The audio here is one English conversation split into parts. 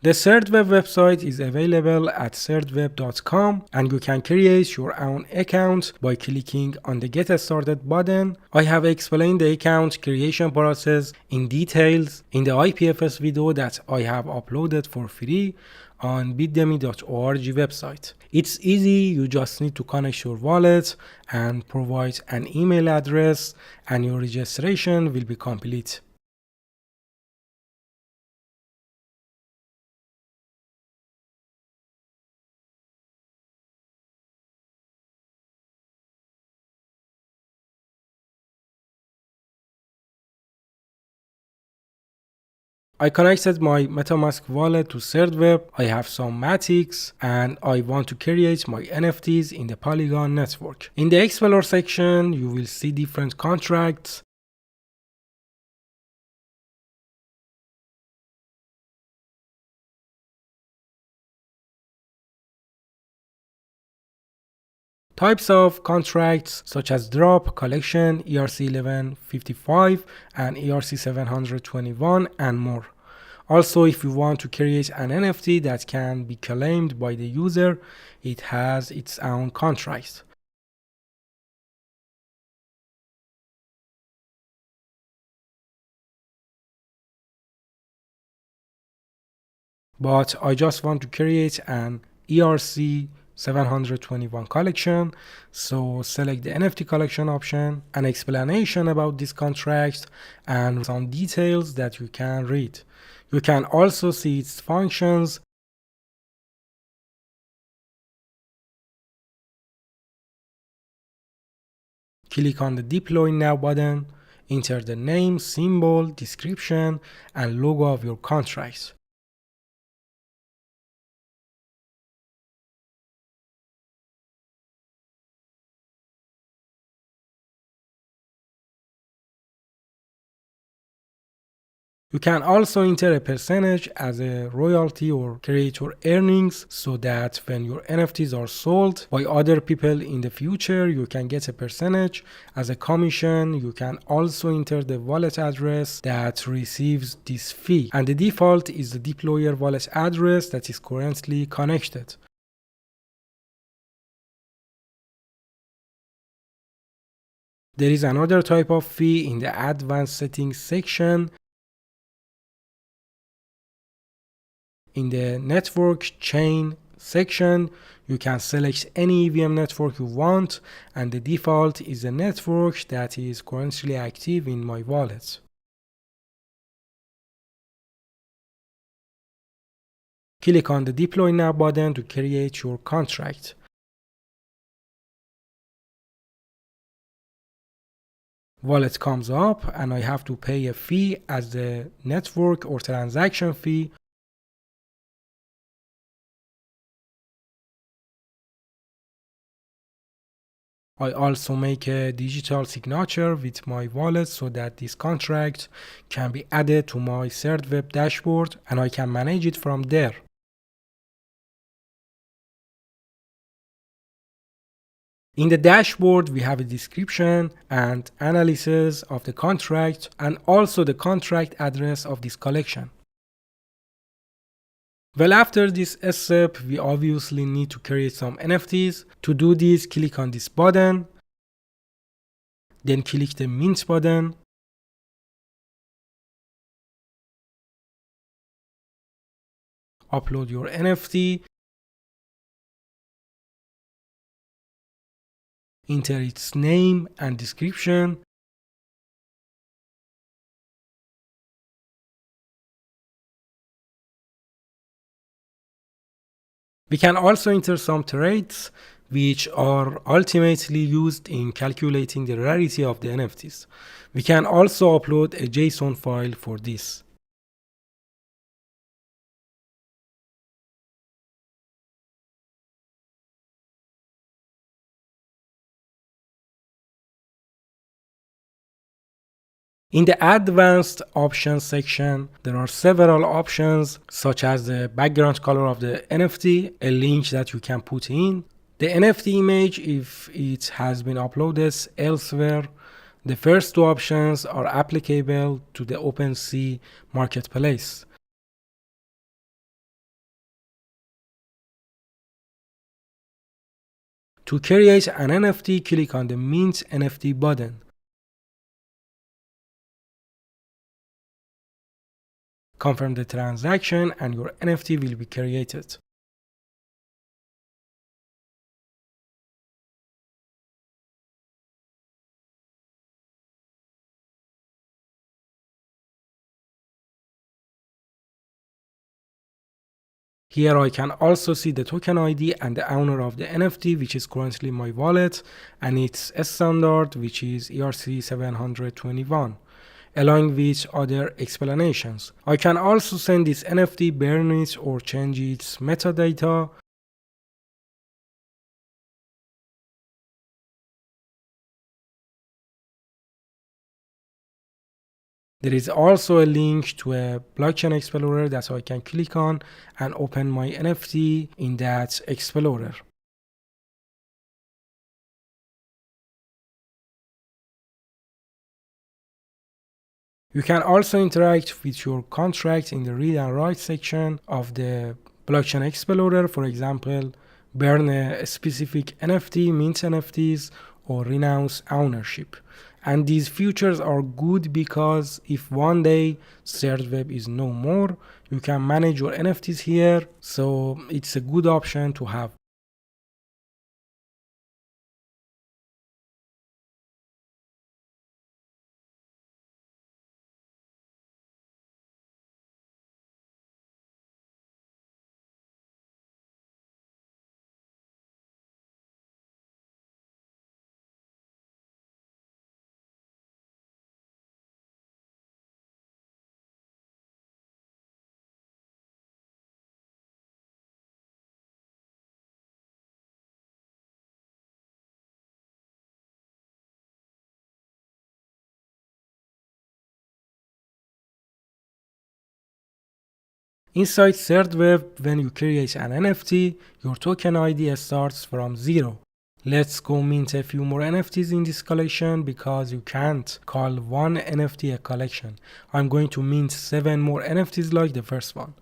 The Thirdweb website is available at thirdweb.com, and you can create your own account by clicking on the Get Started button. I have explained the account creation process in details in the IPFS video that I have uploaded for free on bitdemi.org website. It's easy, you just need to connect your wallet and provide an email address, and your registration will be complete. I connected my MetaMask wallet to Thirdweb. I have some Matics and I want to create my NFTs in the Polygon network. In the Explore section, you will see different contracts. Types of contracts such as drop, collection, ERC1155 and ERC721 and more. Also, if you want to create an NFT that can be claimed by the user, it has its own contract. But I just want to create an ERC 721 collection, so select the NFT collection option, an explanation about this contract, and some details that you can read. You can also see its functions. Click on the Deploy Now button, enter the name, symbol, description, and logo of your contract. You can also enter a percentage as a royalty or creator earnings, so that when your NFTs are sold by other people in the future, you can get a percentage as a commission. You can also enter the wallet address that receives this fee, and the default is the deployer wallet address that is currently connected. There is another type of fee in the advanced settings section. In the network chain section, you can select any EVM network you want, and the default is a network that is currently active in my wallet. Click on the Deploy Now button to create your contract. Wallet comes up and I have to pay a fee as the network or transaction fee. I also make a digital signature with my wallet so that this contract can be added to my Thirdweb dashboard and I can manage it from there. In the dashboard, we have a description and analysis of the contract and also the contract address of this collection. Well, after this step, we obviously need to create some NFTs. To do this, click on this button, then click the Mint button. Upload your NFT, enter its name and description. We can also enter some traits which are ultimately used in calculating the rarity of the NFTs. We can also upload a JSON file for this. In the advanced options section, there are several options such as the background color of the NFT, a link that you can put in, the NFT image if it has been uploaded elsewhere. The first two options are applicable to the OpenSea marketplace. To create an NFT, click on the Mint NFT button. Confirm the transaction and your NFT will be created. Here I can also see the token ID and the owner of the NFT, which is currently my wallet, and its standard, which is ERC721, along with other explanations. I can also send this NFT, burn it, or change its metadata. There is also a link to a blockchain explorer that I can click on and open my NFT in that explorer. You can also interact with your contract in the read and write section of the blockchain explorer. For example, burn a specific NFT, mint NFTs, or renounce ownership. And these features are good because if one day Thirdweb is no more, you can manage your NFTs here. So it's a good option to have. Inside Thirdweb, when you create an NFT, your token ID starts from 0. Let's go mint a few more NFTs in this collection because you can't call one NFT a collection. I'm going to mint 7 more NFTs like the first one.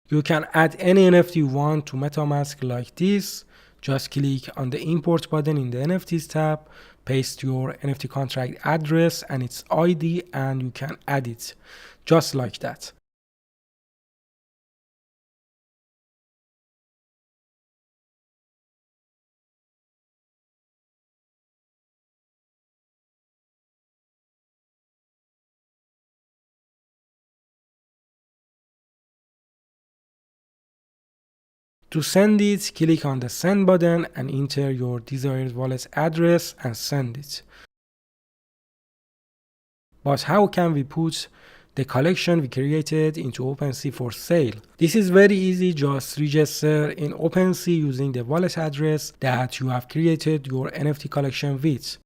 You can add any NFT you want to MetaMask like this. Just click on the import button in the NFTs tab, paste your NFT contract address and its ID, and you can add it just like that. To send it, click on the send button and enter your desired wallet address and send it. But how can we put the collection we created into OpenSea for sale? This is very easy. Just register in OpenSea using the wallet address that you have created your NFT collection with.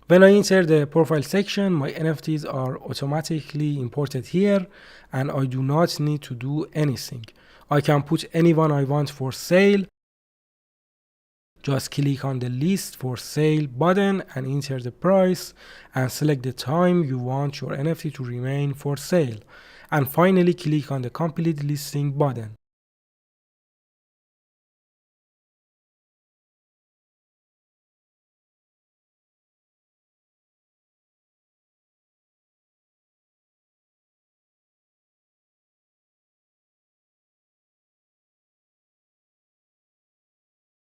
When I enter the profile section, my NFTs are automatically imported here and I do not need to do anything. I can put anyone I want for sale. Just click on the list for sale button and enter the price and select the time you want your NFT to remain for sale. And finally click on the complete listing button.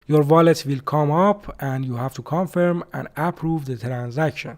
Your wallet will come up and you have to confirm and approve the transaction.